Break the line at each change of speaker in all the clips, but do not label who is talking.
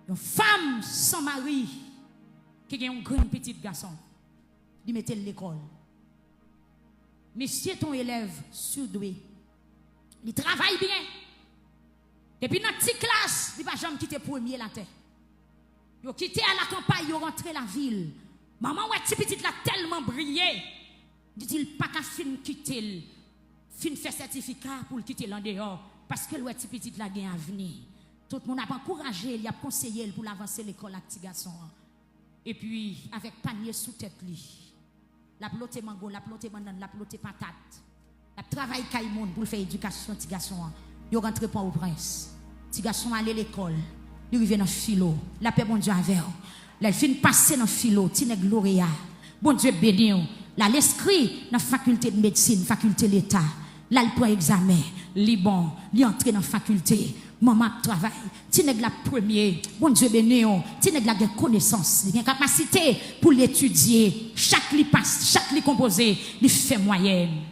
Une femme sans mari qui a un grand petit garçon, il mettait l'école. Monsieur ton élève surdoué, il travaille bien. Depuis notre petite classe, il ne va jamais quitter premier la terre. Il a quitté à la campagne, il a rentré la ville. Maman, ouais, petit petit là tellement brillé. Dit-il pas qu'à fin quitter, fin faire certificat pour le quitter l'en dehors. Parce que le petit petit là gagne avenir. Tout le monde a encouragé, il a conseillé pour avancer l'école à petit garçon. Et puis, avec panier sous tête, la plote mango, la plote banane, la plote patate. La travail caïmoun pour faire éducation petit garçon. Il rentre pas au prince. Petit garçon allé à l'école. Il revient dans le philo. La paix, bon Dieu, avec. La fin passer dans le philo. Tine Gloria. Bon Dieu, béni. Là, l'inscrit dans la faculté de médecine, faculté de l'État. Là, il prend examen. Li bon. Il entre dans la faculté. Maman travaille. Tine la première. Bon Dieu, béni. Tine la connaissance. Il a capacité pour l'étudier. Chaque li passe, chaque li composé. Il fait moyenne.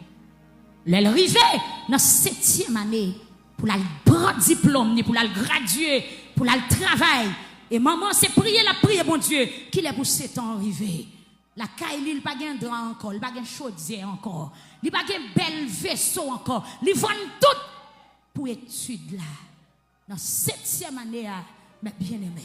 Elle arrive dans la 7e année pour la prendre diplôme, pour la graduer, pour la travail. Et maman, c'est prier la prière, bon Dieu, qu'il est pour 7 ans arrivé. La caille, il n'y a pas de drap encore, il n'y a pas de chaudière encore, il n'y a pas de bel vaisseau encore. Il vend tout pour étude là. Dans la 7e année, mais bien aimé.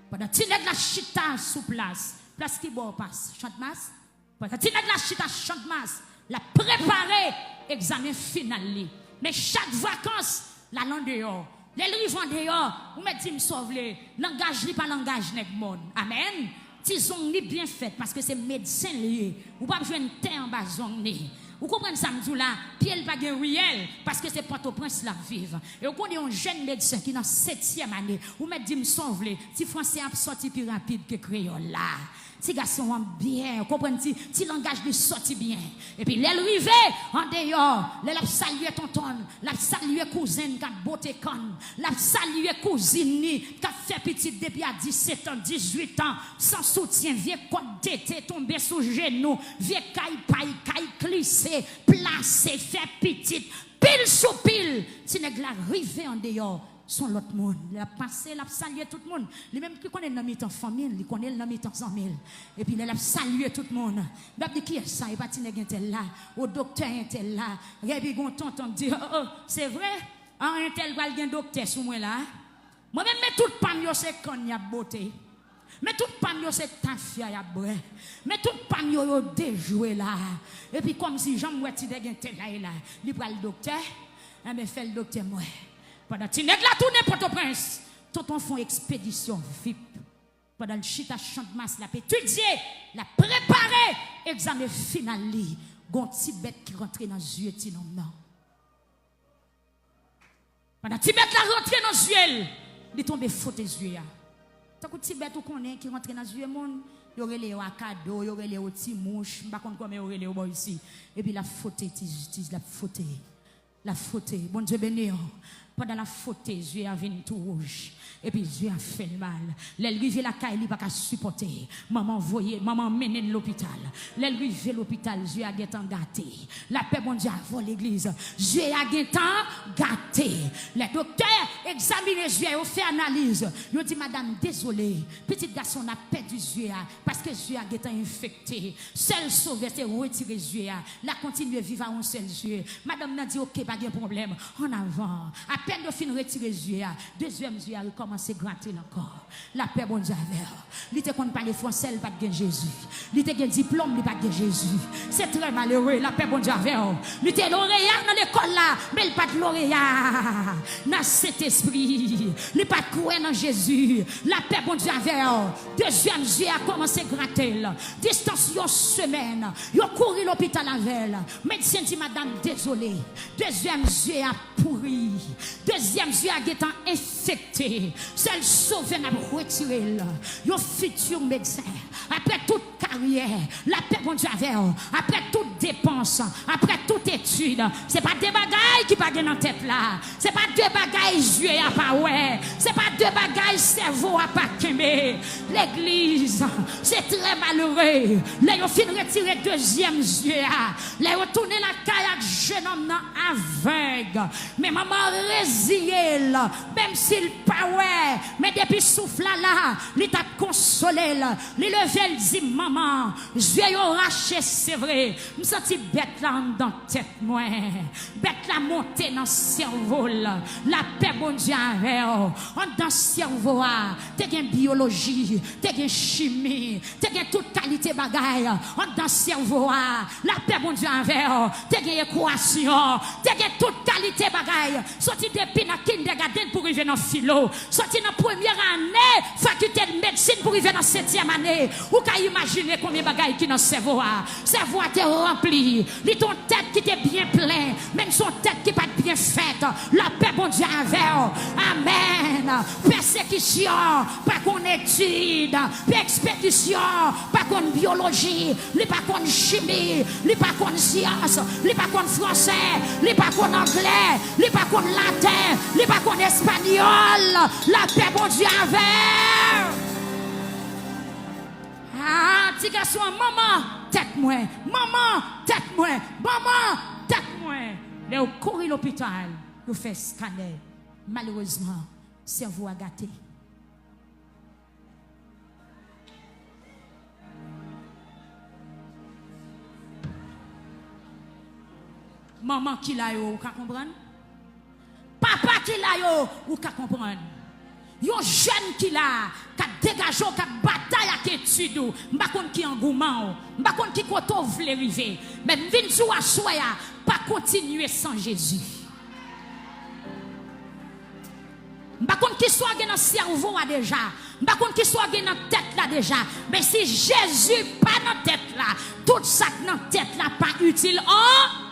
Pendant que tu n'es de la chita sous place qui bon passe, chante masse. Pendant que tu n'es de la chita chante masse, la préparer, examen final. Mais chaque vacances, la langue dehors. Les livres en dehors, vous mettez me sauver. Langage li pas langage nèg monde. Amen. Ti zong li bien fait parce que c'est médecin lié. Ou pas besoin de terre en bas zong ni. Vous comprenez ça m'dou là, Pierre pas gen réel parce que c'est Port-au-Prince la vive. Et vous connaissez un jeune médecin qui dans 7e année, vous mettez me sauver. Si français a sorti plus rapide que créole là. Si garçon bien, comprenez si langage de sorti bien. Et puis l'arrivée en dehors, la saluer tonton, la saluer cousine qui a beauté con, la saluer cousine qui a fait petit depuis à 17 ans, 18 ans, sans soutien, vieux côte d'été tombé sous genou, vieux caille glissé, placé, fait petite, pile sous pile. Si n'est l'arrivée en dehors, sont l'autre monde. Il a passé, il a salué tout le monde. Lui même qui connaît le nom en famille, il connaît le nom en 100 000. Et puis il a salué tout le monde. Il a dit qui est ça? Il va dire qu'il là. Au docteur est là. Et puis il tonton dit, oh, c'est vrai? Un tel va le docteur sous moi là. Moi-même, mais tout pam yo c'est qu'on y a beauté. Mais tout pam yo c'est tafia y a bré. Mais tout pam yo déjoué là. Et puis comme si Jean Mouetti de tel là. Il prend le docteur. Et bien fait le docteur moi. Pendant que tu n'es là, tourner Port-au-Prince, tonton font expédition VIP. Pendant le chita chante masse, la étudier, la préparer, examen final, gon ti bête qui rentre dans les yeux, ti non. Pendant que ti bête la rentre dans les yeux, il tombe faute des yeux. Tant que ti bête ou connaît qui rentre dans les yeux, mon, il y aurait les cadeaux, il y aurait les petits mouches, par contre comme il y aurait les boys ici. Et puis la faute, la faute. La faute, bon Dieu béni. Pendant la faute, Dieu a venu tout rouge. Et puis Dieu a fait le mal. L'élrivé la caille, il pas qu'à supporter. Maman voyait, maman mené l'hôpital. L'élrivé l'hôpital, Dieu a gâté. La paix, bon Dieu, a volé l'église. Dieu a gâté. Les docteurs examinent Dieu, ils ont fait analyse. Ils ont dit, madame, désolé, petit garçon a perdu Dieu parce que Dieu a gâté infecté. Seul sauvé, c'est retirer Dieu. La continuer vivre à un seul Dieu. Madame n'a dit, ok, pas de problème. En avant. À peine de fin retirer Dieu. Deuxième Dieu a recommencé à gratter encore. La paix, bon Dieu, avec. Il était qu'on parle français, il pas de Jésus. Il était un diplôme, il pas de Jésus. C'est très malheureux, la paix, bon Dieu, avec. Il était lauréat dans l'école là, mais il pas de lauréat. Dans cet esprit, il pas de croire dans Jésus. La paix, bon Dieu, avec. Deuxième Dieu a commencé à gratter. Distance une semaine. Il a couru l'hôpital avec. Médecin dit, madame, désolé. Deuxième Dieu a pourri. Deuxième Dieu a été infecté. Seul sauvé n'a retiré. Le futur médecin a après toute carrière, la paix bon Dieu avec eux, après toute dépense, après toute étude, c'est pas des bagailles qui pas dans tête là, c'est pas deux bagailles yeux à pas ouais, c'est pas deux bagailles cerveau à pas quemé. L'église, c'est très malheureux. Là ils fin retirer deuxième yeux, là ils tourner la caille jeune homme aveugle, mais maman résignée, même s'il pas ouais, mais depuis souffle là, il t'a consolé, il levé, il dit maman, yeux ont raché, c'est vrai, me senti bête là dans tête moi, bête la montée dans cerveau, la paix bon Dieu avec dans le cerveau, t'es une biologie, t'es une chimie, t'es une toute qualité bagaille, dans le cerveau, la paix bon Dieu avec t'es une équation, t'es une toute qualité bagaille, sorti depuis dans kindergarten pour arriver dans philo, sorti dans première année, faculté de médecine pour arriver dans 7e année, ou qu'à imaginer combien bagaille qui dans le cerveau, cerveau t'es rempli, li ton tête qui t'est bien plein, même son tête qui pas bien faite, la paix bon Dieu avec amen, persécution, pas qu'on étude, expédition, pas qu'on biologie, li pas qu'on chimie, li pas qu'on science, li pas qu'on français, li pas qu'on anglais, li pas qu'on latin, li pas qu'on espagnol, la paix bon Dieu avec. Ah, petit garçon, maman, tête moi, maman, tête moi, maman, tête moi. Là, au courir l'hôpital, vous fait scanner. Malheureusement, cerveau a gâté. Maman qui l'a yo, vous comprenez? Papa qui l'a yo, vous comprenez? Yon jeune qui l'a, qui dégagé, qui bataille avec étude, m'pa konn qui engouement, m'pa konn qui koto vle rive, mais m'vin sou a soya, pas continuer sans Jésus. M'pa konn qui soit dans cerveau déjà, m'pa konn qui soit dans tête là déjà, mais si Jésus pas dans tête là, tout ça dans tête là pas utile. Oh!